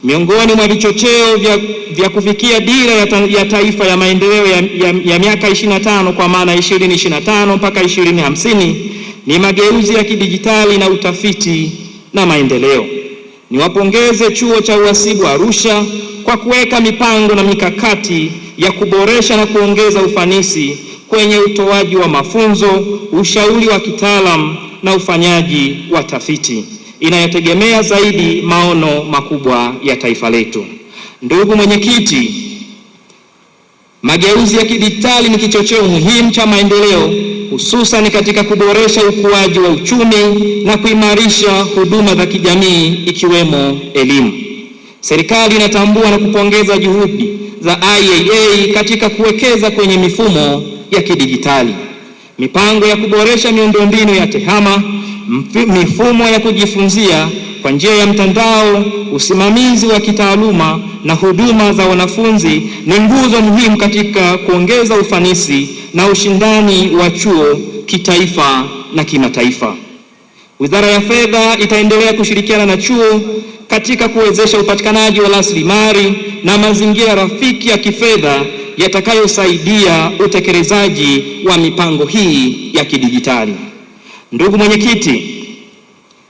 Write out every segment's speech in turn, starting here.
Miongoni mwa vichocheo vya kufikia dira ya taifa ya maendeleo ya miaka 25 kwa maana 2025 mpaka 2050 ni mageuzi ya kidijitali na utafiti na maendeleo. Niwapongeze Chuo cha Uhasibu Arusha kwa kuweka mipango na mikakati ya kuboresha na kuongeza ufanisi kwenye utoaji wa mafunzo, ushauri wa kitaalamu na ufanyaji wa tafiti inayotegemea zaidi maono makubwa ya taifa letu. Ndugu mwenyekiti, mageuzi ya kidijitali ni kichocheo muhimu cha maendeleo, hususan katika kuboresha ukuaji wa uchumi na kuimarisha huduma za kijamii ikiwemo elimu. Serikali inatambua na kupongeza juhudi za IAA katika kuwekeza kwenye mifumo ya kidijitali, mipango ya kuboresha miundombinu ya tehama, mifumo ya kujifunzia kwa njia ya mtandao, usimamizi wa kitaaluma na huduma za wanafunzi ni nguzo muhimu katika kuongeza ufanisi na ushindani wa chuo kitaifa na kimataifa. Wizara ya Fedha itaendelea kushirikiana na chuo katika kuwezesha upatikanaji wa rasilimali na mazingira rafiki ya kifedha yatakayosaidia utekelezaji wa mipango hii ya kidijitali. Ndugu mwenyekiti,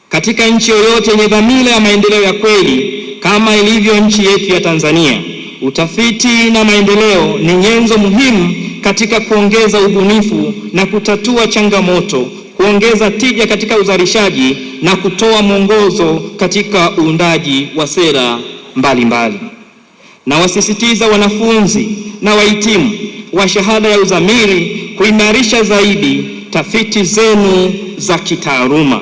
katika nchi yoyote yenye dhamira ya maendeleo ya kweli kama ilivyo nchi yetu ya Tanzania, utafiti na maendeleo ni nyenzo muhimu katika kuongeza ubunifu na kutatua changamoto, kuongeza tija katika uzalishaji na kutoa mwongozo katika uundaji wa sera mbalimbali. Na wasisitiza wanafunzi na wahitimu wa shahada ya uzamili kuimarisha zaidi tafiti zenu za kitaaluma.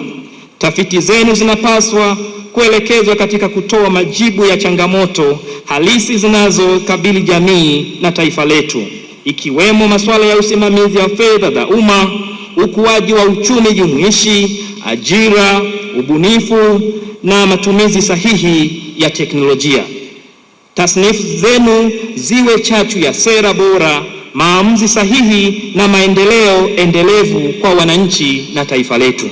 Tafiti zenu zinapaswa kuelekezwa katika kutoa majibu ya changamoto halisi zinazokabili jamii na taifa letu, ikiwemo masuala ya usimamizi wa fedha za umma, ukuaji wa uchumi jumuishi, ajira, ubunifu na matumizi sahihi ya teknolojia. Tasnifu zenu ziwe chachu ya sera bora, maamuzi sahihi na maendeleo endelevu kwa wananchi na taifa letu.